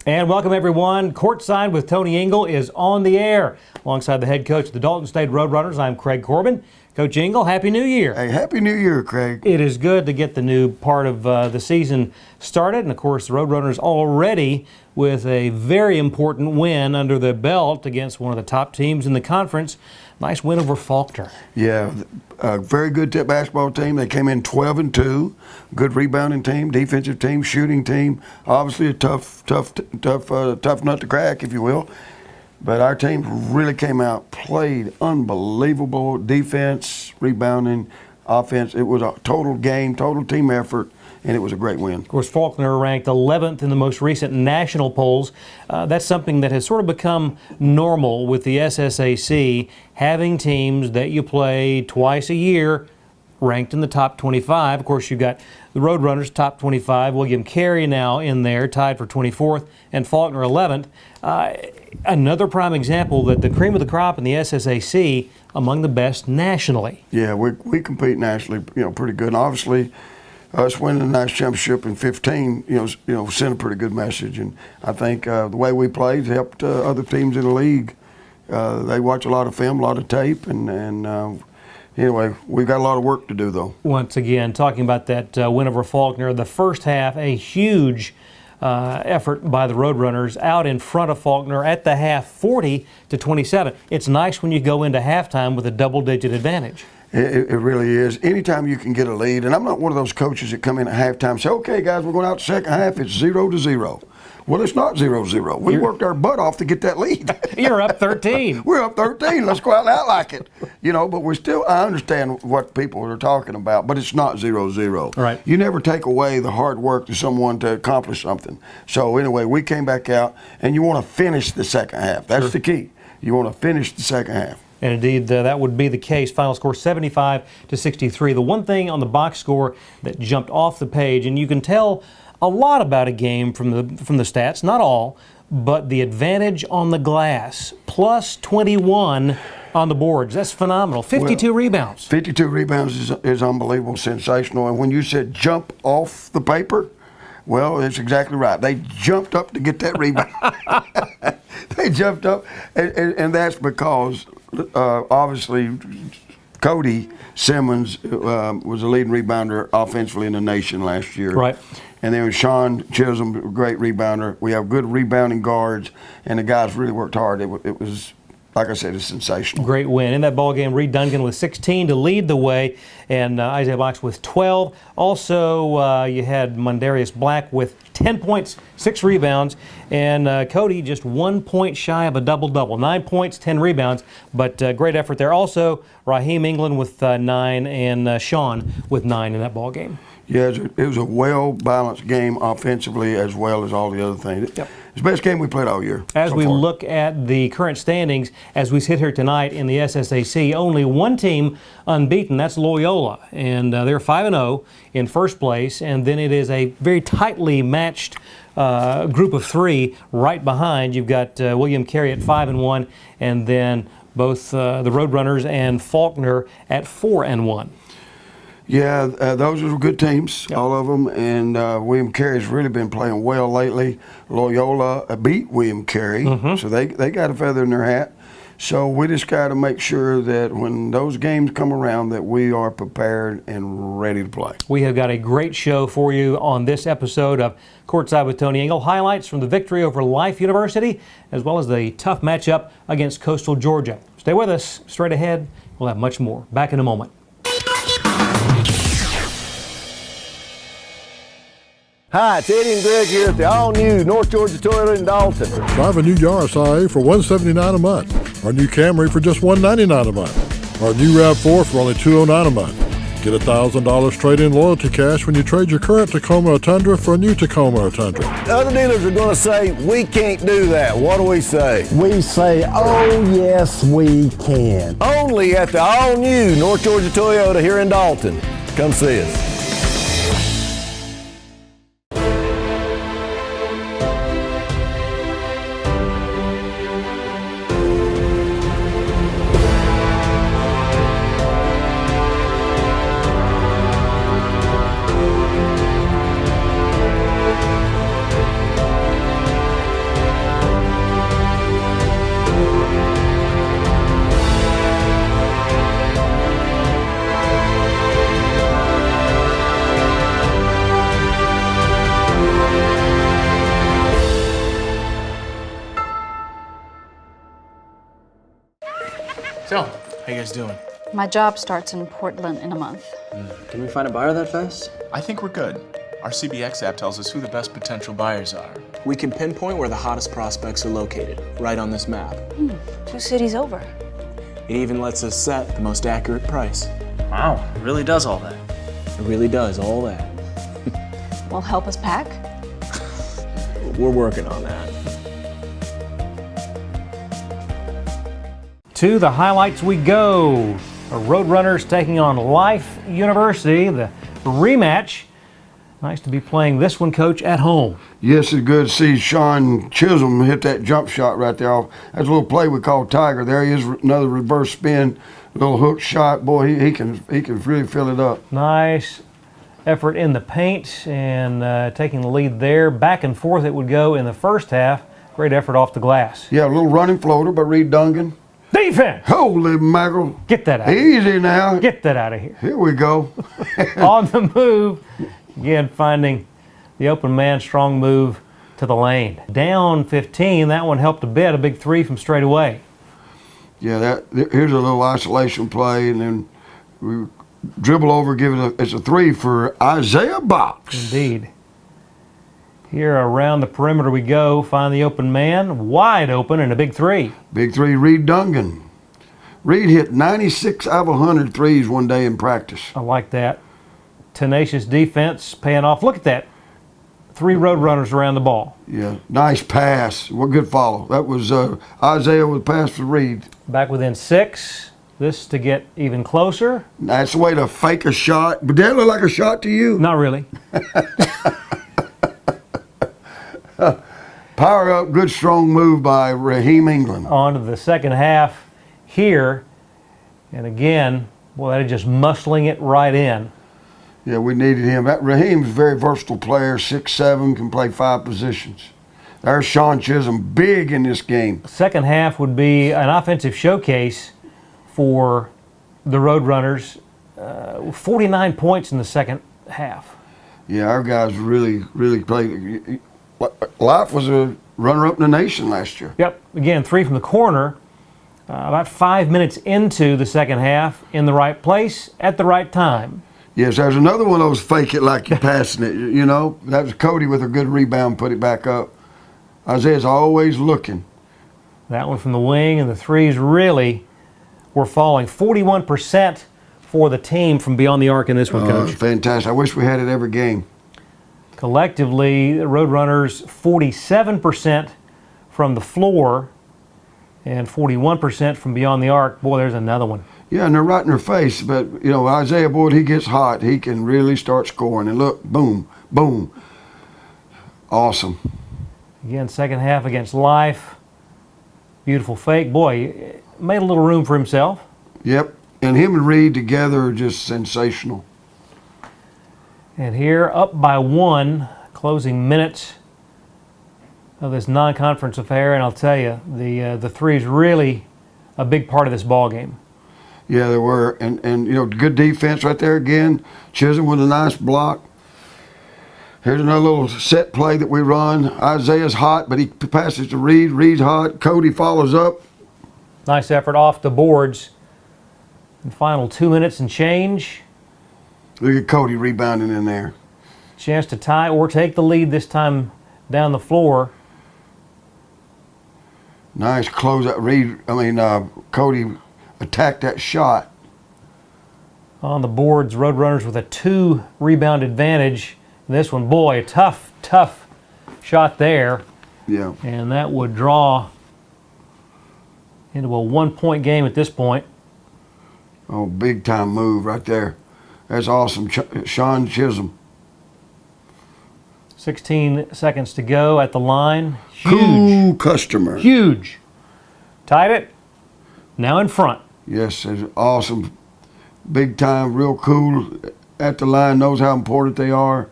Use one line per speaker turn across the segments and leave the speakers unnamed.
And welcome, everyone. Courtside with Tony Ingle is on the air. Alongside the head coach of the Dalton State Roadrunners, I'm Craig Corbin. Coach Ingle, Happy New Year.
Hey, Happy New Year, Craig.
It is good to get the new part of the season started. And, of course, the Roadrunners already with a very important win under the belt against one of the top teams in the conference. Nice win over Faulkner.
Yeah, a very good basketball team. They came in 12-2. Good rebounding team, defensive team, shooting team. Obviously a tough nut to crack, if you will. But our team really came out, played unbelievable defense, rebounding, offense. It was a total game, total team effort, and it was a great win.
Of course, Faulkner ranked 11th in the most recent national polls. That's something that has sort of become normal with the SSAC, having teams that you play twice a year ranked in the top 25. Of course, you've got the Roadrunners top 25, William Carey now in there, tied for 24th, and Faulkner 11th. Another prime example that the cream of the crop in the SSAC among the best nationally.
Yeah, we compete nationally, pretty good. And obviously, us winning the national championship in 15, sent a pretty good message. And I think the way we played helped other teams in the league. They watch a lot of film, a lot of tape, and anyway, we've got a lot of work to do, though. Once again, talking about that win over Faulkner, the first half, a huge effort by the Roadrunners out in front of Faulkner at the half, 40-27. It's nice when you go into halftime with a double-digit advantage. It really is. Anytime you can get a lead, and I'm not one of those coaches that come in at halftime and say, okay, guys, we're going out the second half, it's 0-0. Well, it's not 0-0. We worked our butt off to get that lead.
You're up 13.
We're up 13. Let's go out and act like it. But we're still, I understand what people are talking about, but it's not 0-0.
Right.
You never take away the hard work to someone to accomplish something. So anyway, we came back out, and you want to finish the second half. That's the key. You want to finish the second half. And
indeed, that would be the case. Final score 75-63. The one thing on the box score that jumped off the page, and you can tell a lot about a game from the stats, not all, but the advantage on the glass, plus 21 on the boards. That's phenomenal. 52 rebounds.
52 rebounds is unbelievable, sensational. And when you said jump off the paper, well, it's exactly right. They jumped up to get that rebound. They jumped up, and that's because obviously Cody Simmons was a leading rebounder offensively in the nation last year.
Right.
And then Sean Chisholm, a great rebounder. We have good rebounding guards, and the guys really worked hard. It was, like I said, it's sensational.
Great win. In that ball game, Reed Duncan with 16 to lead the way, and Isaiah Box with 12. Also, you had Mondarius Black with 10 points, 6 rebounds, and Cody just 1 point shy of a double-double. 9 points, 10 rebounds, but great effort there. Also, Raheem England with 9 and Sean with 9 in that ball game.
Yeah, it was a well-balanced game offensively as well as all the other things.
Yep.
It's the best game we played all year.
As we look at the current standings, as we sit here tonight in the SSAC, only one team unbeaten, that's Loyola. And they're 5-0 in first place. And then it is a very tightly matched group of 3 right behind. You've got William Carey at 5-1, and then both the Roadrunners and Faulkner at 4-1.
Yeah, those are good teams, yep. All of them, and William Carey's really been playing well lately. Loyola beat William Carey, so they got a feather in their hat. So we just got to make sure that when those games come around that we are prepared and ready to play.
We have got a great show for you on this episode of Courtside with Tony Ingle. Highlights from the victory over Life University, as well as the tough matchup against Coastal Georgia. Stay with us. Straight ahead, we'll have much more. Back in a moment.
Hi, it's Eddie and Greg here at the all-new North Georgia Toyota in Dalton.
Drive a new Yaris IA for $179 a month. Our new Camry for just $199 a month. Our new RAV4 for only $209 a month. Get $1,000 trade-in loyalty cash when you trade your current Tacoma or Tundra for a new Tacoma or Tundra.
Other dealers are going to say, we can't do that. What do we say?
We say, oh, yes, we can.
Only at the all-new North Georgia Toyota here in Dalton. Come see us.
So, how you guys doing?
My job starts in Portland in a month.
Can we find a buyer that fast?
I think we're good. Our CBX app tells us who the best potential buyers are.
We can pinpoint where the hottest prospects are located, right on this map.
2 cities over.
It even lets us set the most accurate price.
Wow, it really does all that.
It really does all that.
Will help us pack?
We're working on that.
To the highlights we go. The Roadrunners taking on Life University, the rematch. Nice to be playing this one, Coach, at home.
Yes, it's good to see Sean Chisholm hit that jump shot right there. That's a little play we call Tiger. There he is, another reverse spin, little hook shot. Boy, he can really fill it up.
Nice effort in the paint and taking the lead there. Back and forth it would go in the first half. Great effort off the glass.
Yeah, a little running floater by Reed Dungan.
Defense!
Holy mackerel.
Get that out.
Easy now.
Get that out of here.
Here we go.
On the move. Again, finding the open man, strong move to the lane. Down 15, that one helped a bit, a big three from straight away.
Yeah, here's a little isolation play, and then we dribble over, it's a three for Isaiah Box.
Indeed. Here around the perimeter we go, find the open man, wide open, and a big three.
Big three, Reed Dungan. Reed hit 96 out of 100 threes one day in practice.
I like that. Tenacious defense paying off. Look at that. 3 Roadrunners around the ball.
Yeah, nice pass. What good follow. That was Isaiah with a pass for Reed.
Back within 6. This to get even closer.
That's the way to fake a shot. But that look like a shot to you?
Not really.
Power up, good strong move by Raheem England.
On to the second half here. And again, boy, that is just muscling it right in.
Yeah, we needed him. Raheem's a very versatile player, 6'7", can play 5 positions. There's Sean Chisholm, big in this game.
Second half would be an offensive showcase for the Roadrunners. 49 points in the second half.
Yeah, our guys really played. Life was a runner-up in the nation last year.
Yep, again, 3 from the corner. About 5 minutes into the second half, in the right place, at the right time.
Yes, there's another one of those fake it like you're passing it, you know. That was Cody with a good rebound, put it back up. Isaiah's always looking.
That one from the wing, and the threes really were falling. 41% for the team from beyond the arc in this one, Coach.
Fantastic. I wish we had it every game.
Collectively, the Roadrunners 47% from the floor and 41% from beyond the arc. Boy, there's another one.
Yeah, and they're right in their face. But, you know, Isaiah, boy, he gets hot. He can really start scoring. And look, boom, boom. Awesome.
Again, second half against Life. Beautiful fake. Boy, made a little room for himself.
Yep. And him and Reed together are just sensational.
And here, up by 1, closing minutes of this non-conference affair. And I'll tell you, the three is really a big part of this ball game.
Yeah, there were. And you know, good defense right there again. Chisholm with a nice block. Here's another little set play that we run. Isaiah's hot, but he passes to Reed. Reed's hot. Cody follows up.
Nice effort off the boards. And final 2 minutes and change.
Look at Cody rebounding in there.
Chance to tie or take the lead this time down the floor.
Nice close out. Cody attacked that shot.
On the boards, Roadrunners with a 2 rebound advantage. And this one, boy, a tough shot there.
Yeah.
And that would draw into a 1-point game at this point.
Oh, big time move right there. That's awesome. Sean Chisholm.
16 seconds to go at the line. Huge.
Cool customer.
Huge. Tied it. Now in front.
Yes, it's awesome. Big time, real cool. At the line, knows how important they are.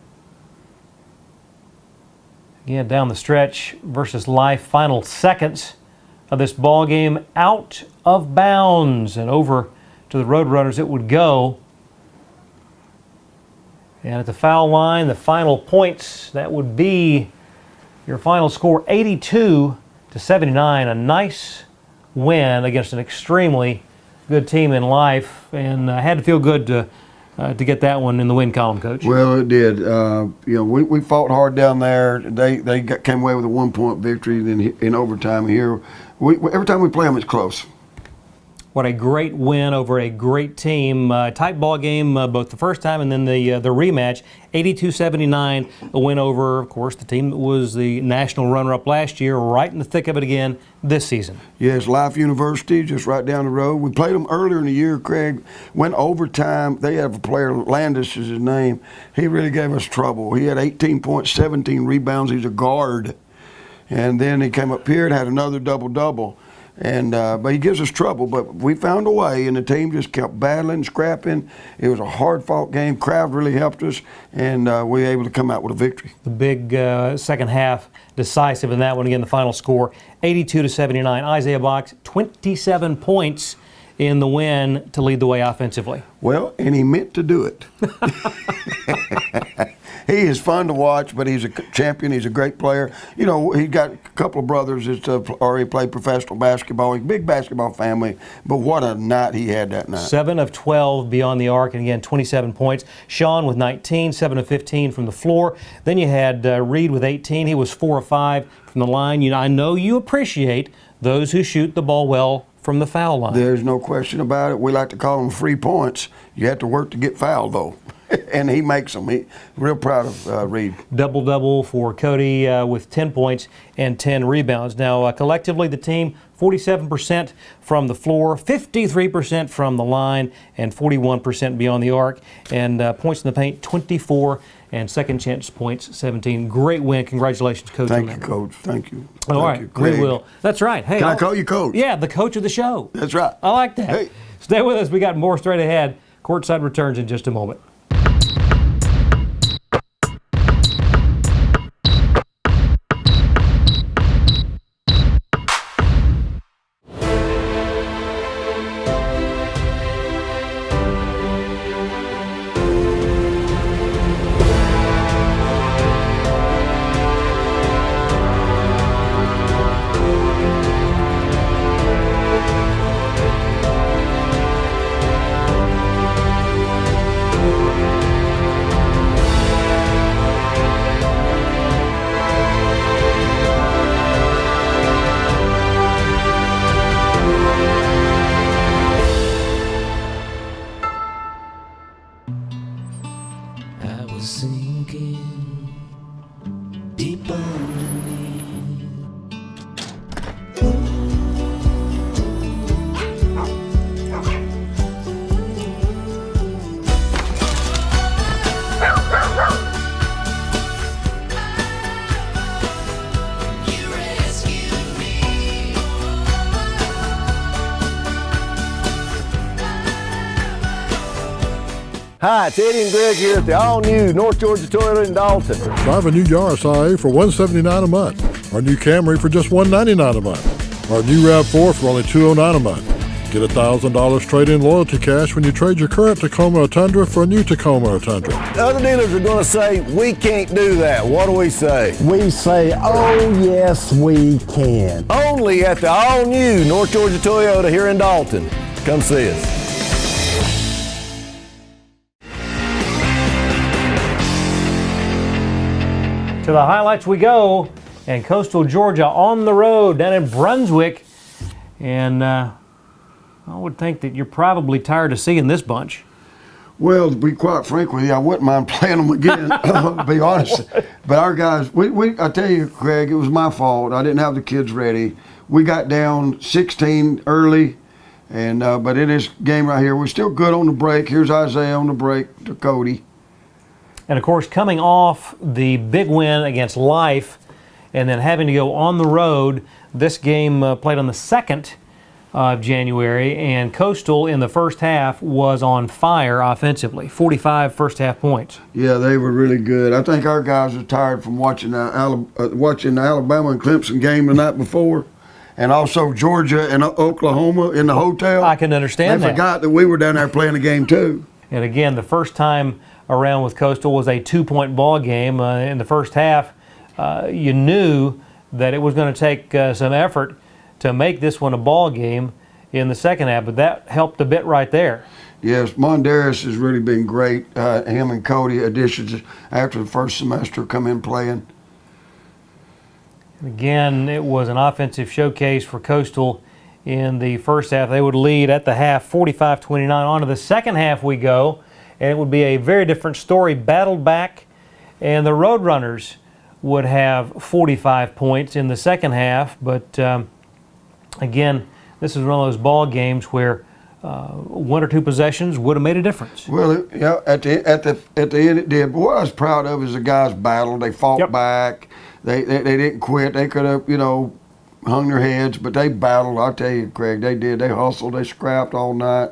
Again, down the stretch versus Life. Final seconds of this ball game. Out of bounds and over to the Roadrunners it would go. And at the foul line, the final points, that would be your final score, 82-79. A nice win against an extremely good team in life, and had to feel good to get that one in the win column, Coach.
Well, it did. We fought hard down there. They came away with a 1-point victory. Then in overtime here, every time we play them, it's close.
What a great win over a great team. Tight ball game both the first time and then the rematch. 82-79, a win over, of course, the team that was the national runner-up last year, right in the thick of it again this season.
Yes, Life University, just right down the road. We played them earlier in the year, Craig. Went overtime. They have a player, Landis is his name. He really gave us trouble. He had 18 points, 17 rebounds. He's a guard. And then he came up here and had another double-double. But he gives us trouble. But we found a way, and the team just kept battling, scrapping. It was a hard-fought game. Crowd really helped us, and we were able to come out with a victory.
The big second half decisive in that one. Again, the final score, 82-79. Isaiah Box, 27 points in the win to lead the way offensively.
Well, and he meant to do it. He is fun to watch, but he's a champion. He's a great player. You know, he's got a couple of brothers that already played professional basketball. He's a big basketball family, but what a night he had that night.
7 of 12 beyond the arc, and again, 27 points. Sean with 19, 7 of 15 from the floor. Then you had Reed with 18. He was 4 of 5 from the line. I know you appreciate those who shoot the ball well from the foul line.
There's no question about it. We like to call them free points. You have to work to get fouled, though. And he makes them. Real proud of Reed.
Double-double for Cody with 10 points and 10 rebounds. Now, collectively, the team, 47% from the floor, 53% from the line, and 41% beyond the arc. And points in the paint, 24, and second chance points, 17. Great win. Congratulations, Coach.
Thank you, Coach. Thank you.
All right, we will. That's right. Hey,
can I call you Coach?
Yeah, the coach of the show.
That's right.
I like that.
Hey.
Stay with us. We got more straight ahead. Courtside returns in just a moment.
Sinking deep underneath. You rescued me.
Hi, it's Eddie and Greg here at the all-new North Georgia Toyota in Dalton.
Drive a new Yaris IA for $179 a month. Our new Camry for just $199 a month. Our new RAV4 for only $209 a month. Get $1,000 trade-in loyalty cash when you trade your current Tacoma or Tundra for a new Tacoma or Tundra.
Other dealers are going to say, we can't do that. What do we say?
We say, oh yes, we can.
Only at the all-new North Georgia Toyota here in Dalton. Come see us.
To the highlights we go, and Coastal Georgia on the road down in Brunswick. And I would think that you're probably tired of seeing this bunch.
Well, to be quite frank with you, I wouldn't mind playing them again, to be honest. But our guys, I tell you, Craig, it was my fault. I didn't have the kids ready. We got down 16 early, and but in this game right here, we're still good on the break. Here's Isaiah on the break to Cody.
And of course, coming off the big win against Life and then having to go on the road, this game played on the 2nd of January, and Coastal in the first half was on fire offensively, 45 first half points.
Yeah, they were really good. I think our guys are tired from watching the Alabama and Clemson game the night before, and also Georgia and Oklahoma in the hotel.
I can understand that.
They forgot that we were down there playing the game too.
And again, the first time around with Coastal was a 2-point ball game. In the first half, you knew that it was going to take some effort to make this one a ball game. in the second half, but that helped a bit right there.
Yes, Mondaris has really been great. Him and Cody additions after the first semester come in playing.
Again, it was an offensive showcase for Coastal in the first half. They would lead at the half 45-29. On to the second half we go, and it would be a very different story. Battled back, and the Roadrunners would have 45 points in the second half. But again, this is one of those ball games where one or two possessions would have made a difference.
Well, at the end it did. But what I was proud of is the guys battled. They fought back. They didn't quit. They could have, hung their heads, but they battled. I'll tell you, Craig, they did. They hustled. They scrapped all night.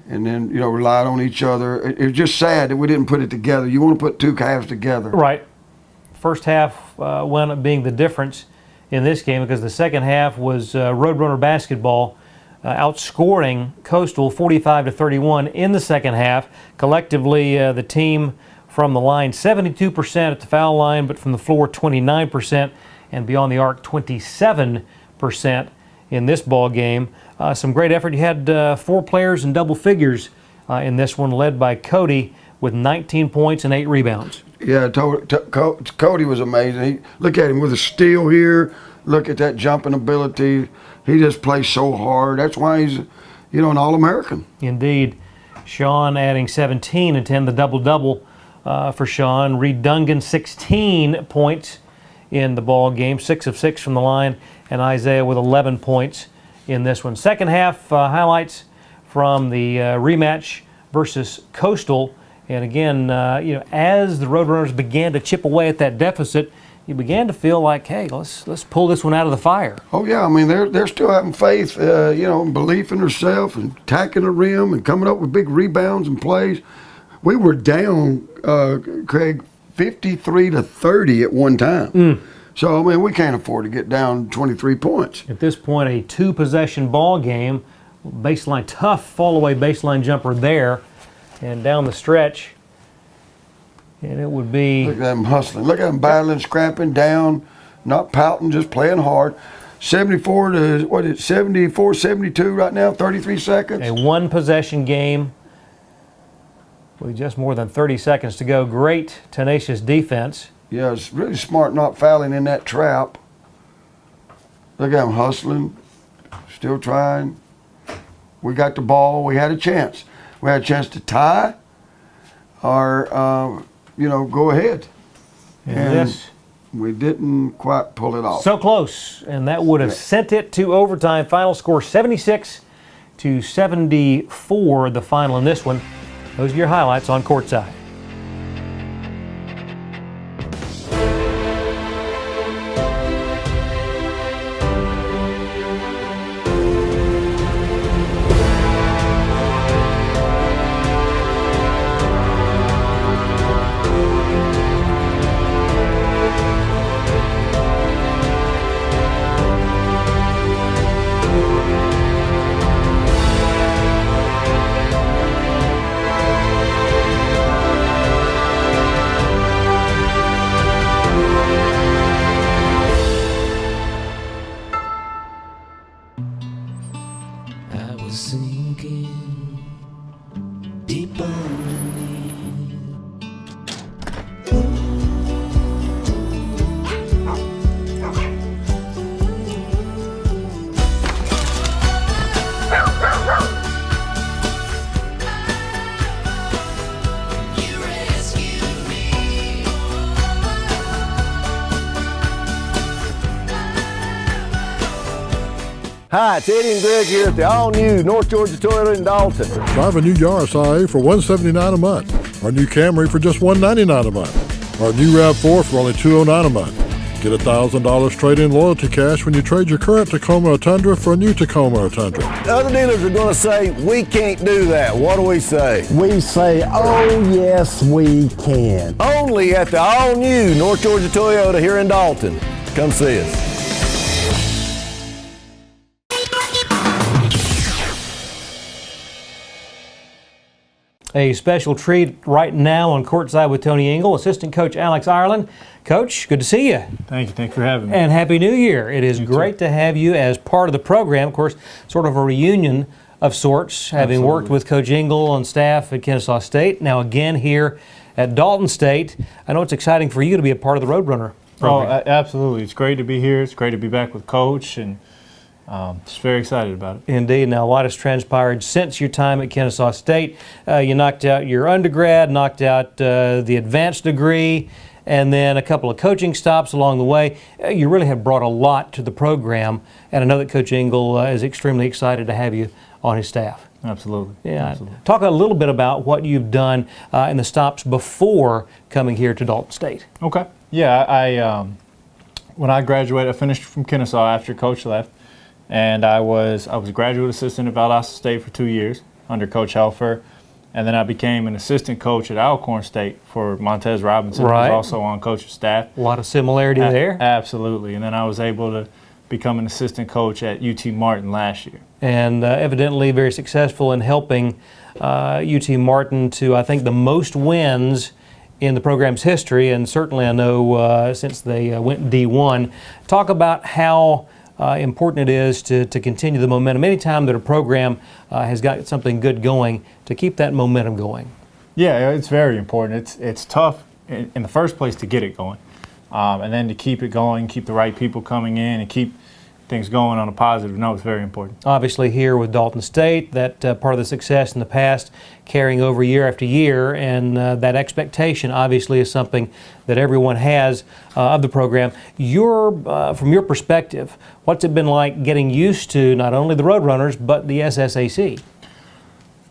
And then, relied on each other. It was just sad that we didn't put it together. You want to put two halves together.
Right. First half wound up being the difference in this game because the second half was Roadrunner basketball outscoring Coastal 45-31 in the second half. Collectively, the team from the line 72% at the foul line, but from the floor 29%, and beyond the arc 27% in this ball game. Some great effort. You had 4 players in double figures in this one, led by Cody with 19 points and 8 rebounds.
Yeah, Cody was amazing. Look at him with a steal here. Look at that jumping ability. He just plays so hard. That's why he's, an All-American.
Indeed. Sean adding 17 and 10, the double-double for Sean. Reed Dungan, 16 points in the ball game, 6 of 6 from the line, and Isaiah with 11 points in this one. Second half highlights from the rematch versus Coastal. And again, as the Roadrunners began to chip away at that deficit, you began to feel like, hey, let's pull this one out of the fire.
Oh yeah, I mean they're still having faith, and belief in themselves and attacking the rim and coming up with big rebounds and plays. We were down, Craig, 53-30 at one time. So I mean we can't afford to get down 23 points.
At this point, a 2-possession ball game, baseline tough fall away baseline jumper there, and down the stretch. And it would be...
Look at them hustling. Look at them battling, scrapping down, not pouting, just playing hard. 74-72 right now, 33 seconds.
A 1-possession game with just more than 30 seconds to go. Great, tenacious defense.
Yeah, it's really smart not fouling in that trap. Look at them hustling, still trying. We got the ball. We had a chance. We had a chance to tie or... go ahead. And we didn't quite pull it off.
So close, and that would have sent it to overtime. Final score 76-74, the final in this one. Those are your highlights on Courtside.
I was sinking deep underneath. You rescued me.
Hi, it's Eddie and Greg here at the all-new North Georgia Toyota in Dalton.
Drive a new Yaris IA for $179 a month. Our new Camry for just $199 a month. Our new RAV4 for only $209 a month. Get $1,000 trade-in loyalty cash when you trade your current Tacoma or Tundra for a new Tacoma or Tundra.
Other dealers are going to say, we can't do that. What do we say?
We say, oh yes, we can.
Only at the all-new North Georgia Toyota here in Dalton. Come see us.
A special treat right now on Courtside with Tony Ingle, assistant coach Alex Ireland. Coach, good to see you.
Thank you. Thanks for having me.
And Happy New Year. It is great to have you as part of the program. Of course, sort of a reunion of sorts, having worked with Coach Ingle on staff at Kennesaw State, now again here at Dalton State. I know it's exciting for you to be a part of the Roadrunner program.
Oh, absolutely. It's great to be here. It's great to be back with Coach, and just very excited about it.
Indeed. Now, a lot has transpired since your time at Kennesaw State. You knocked out your undergrad, knocked out the advanced degree, and then a couple of coaching stops along the way. You really have brought a lot to the program, and I know that Coach Ingle is extremely excited to have you on his staff.
Absolutely.
Yeah.
Absolutely.
Talk a little bit about what you've done in the stops before coming here to Dalton State.
Okay. Yeah, I when I graduated, I finished from Kennesaw after Coach left, and I was a graduate assistant at Valdosta State for 2 years under Coach Helfer, and then I became an assistant coach at Alcorn State for Montez Robinson, who was also on Coach's staff.
A lot of similarity there.
Absolutely. And then I was able to become an assistant coach at UT Martin last year.
And evidently very successful in helping UT Martin to, I think, the most wins in the program's history, and certainly I know since they went D1. Talk about how important it is to continue the momentum. Anytime that a program has got something good going, to keep that momentum going.
Yeah, it's very important. It's tough in the first place to get it going, and then to keep it going, keep the right people coming in, and keep things going on a positive note is very important.
Obviously here with Dalton State, that part of the success in the past carrying over year after year, and that expectation obviously is something that everyone has of the program. From your perspective, what's it been like getting used to not only the Roadrunners but the SSAC?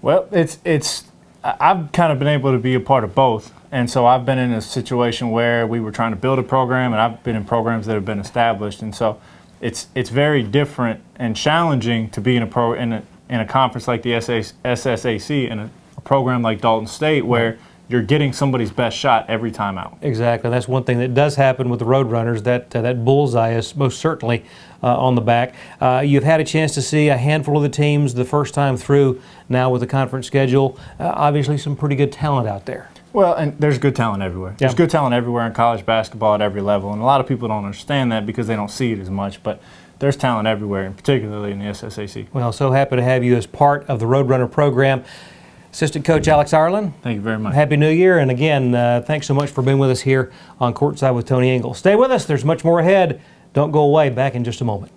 Well, I've kind of been able to be a part of both, and so I've been in a situation where we were trying to build a program, and I've been in programs that have been established, and so it's very different and challenging to be in a conference like the SSAC and a program like Dalton State where you're getting somebody's best shot every time out.
Exactly. That's one thing that does happen with the Roadrunners. That bullseye is most certainly on the back. You've had a chance to see a handful of the teams the first time through now with the conference schedule. Obviously some pretty good talent out there.
Well, and there's good talent everywhere. There's good talent everywhere in college basketball at every level, and a lot of people don't understand that because they don't see it as much, but there's talent everywhere, and particularly in the SSAC.
Well, so happy to have you as part of the Roadrunner program. Assistant Coach Alex Ireland.
Thank you very much.
Happy New Year, and again, thanks so much for being with us here on Courtside with Tony Ingle. Stay with us. There's much more ahead. Don't go away. Back in just a moment.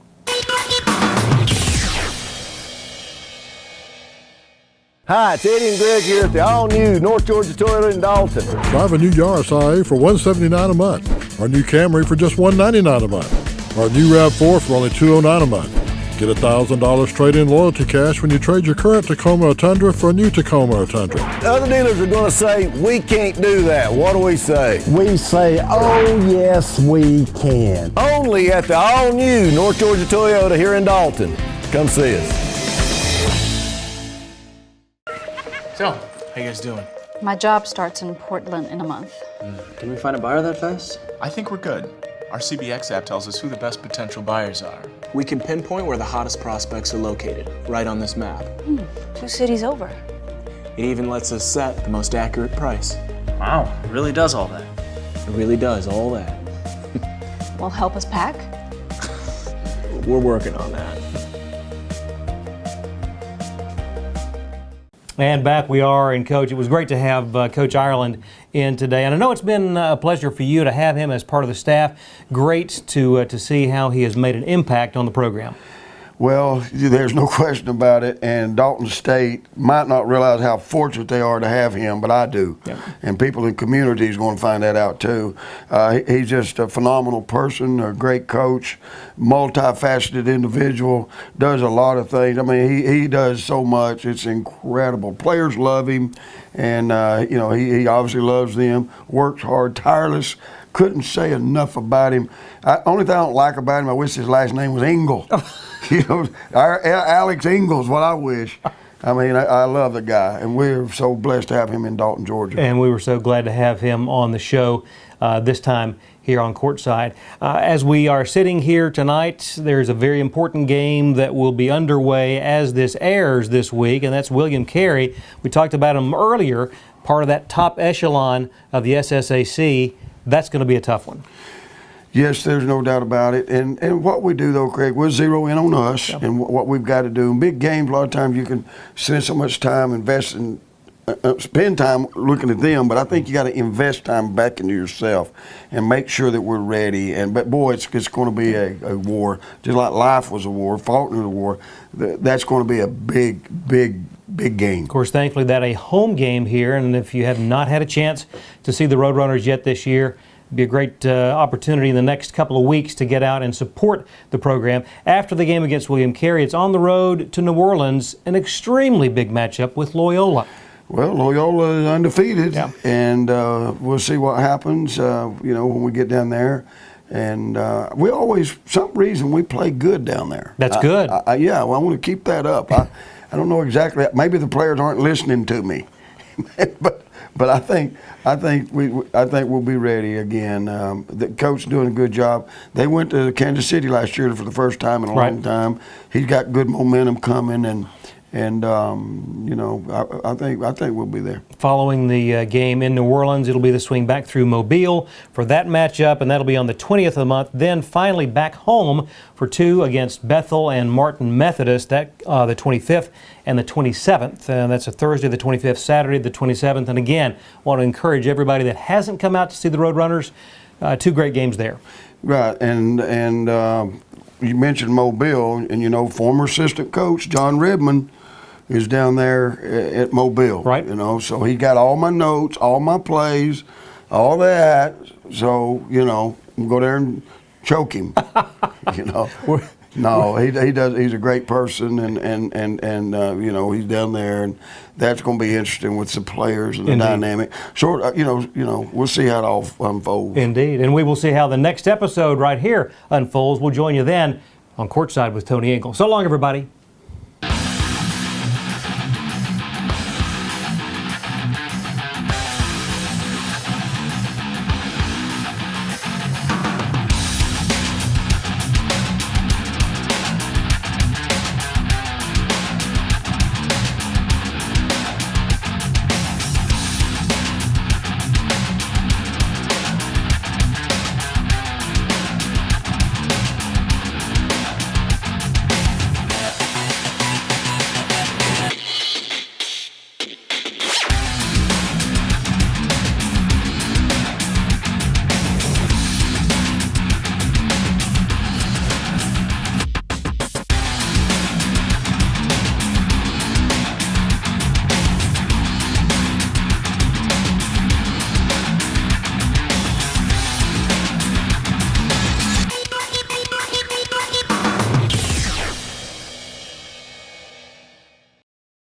Hi, it's Eddie and Greg here at the all-new North Georgia Toyota in Dalton.
Drive a new Yaris IA for $179 a month. Our new Camry for just $199 a month. Our new RAV4 for only $209 a month. Get $1,000 trade-in loyalty cash when you trade your current Tacoma Tundra for a new Tacoma Tundra.
Other dealers are going to say, we can't do that. What do we say?
We say, oh yes, we can.
Only at the all-new North Georgia Toyota here in Dalton. Come see us.
So, how you guys doing?
My job starts in Portland in a month.
Can we find a buyer that fast?
I think we're good. Our CBX app tells us who the best potential buyers are.
We can pinpoint where the hottest prospects are located, right on this map.
2 cities over.
It even lets us set the most accurate price.
Wow, it really does all that.
It really does all that.
Well, help us pack?
We're working on that.
And back we are, and Coach, it was great to have Coach Ireland in today. And I know it's been a pleasure for you to have him as part of the staff. Great to see how he has made an impact on the program.
Well, there's no question about it, and Dalton State might not realize how fortunate they are to have him, but I do.
Yep.
And people in communities going to find that out too. He's just a phenomenal person, a great coach, multifaceted individual, does a lot of things. I mean, he does so much. It's incredible. Players love him, and he obviously loves them, works hard, tireless. Couldn't say enough about him. Only thing I don't like about him, I wish his last name was Ingle. Alex Ingle is what I wish. I mean, I love the guy, and we're so blessed to have him in Dalton, Georgia.
And we were so glad to have him on the show this time here on Courtside. As we are sitting here tonight, there's a very important game that will be underway as this airs this week, and that's William Carey. We talked about him earlier, part of that top echelon of the SSAC. That's going to be a tough one.
Yes, there's no doubt about it. And what we do, though, Craig, we'll zero in on us and what we've got to do. In big games, a lot of times you can spend so much time investing, spend time looking at them, but I think you got to invest time back into yourself and make sure that we're ready. But boy, it's going to be a war, just like life was a war, Faulkner was a war. That's going to be a big game.
Of course, thankfully, that a home game here, and if you have not had a chance to see the Roadrunners yet this year, it'd be a great opportunity in the next couple of weeks to get out and support the program. After the game against William Carey, it's on the road to New Orleans, an extremely big matchup with Loyola.
Well, Loyola is undefeated, and we'll see what happens, when we get down there. And we always, some reason, we play good down there.
That's good.
I want to keep that up. I don't know exactly. Maybe the players aren't listening to me, but I think we'll be ready again. The coach doing a good job. They went to Kansas City last year for the first time in a long time. He's got good momentum coming, and I think we'll be there.
Following the game in New Orleans, it'll be the swing back through Mobile for that matchup, and that'll be on the 20th of the month. Then finally back home for two against Bethel and Martin Methodist, that the 25th and the 27th. That's a Thursday the 25th, Saturday the 27th. And again, want to encourage everybody that hasn't come out to see the Roadrunners, two great games there.
Right, and you mentioned Mobile, and former assistant coach John Redmond is down there at Mobile.
Right.
So he got all my notes, all my plays, all that. So, go there and choke him. No, he does. He's a great person, and he's down there, and that's going to be interesting with some players and the dynamic. So, we'll see how it all unfolds.
Indeed, and we will see how the next episode right here unfolds. We'll join you then on Courtside with Tony Ingle. So long, everybody.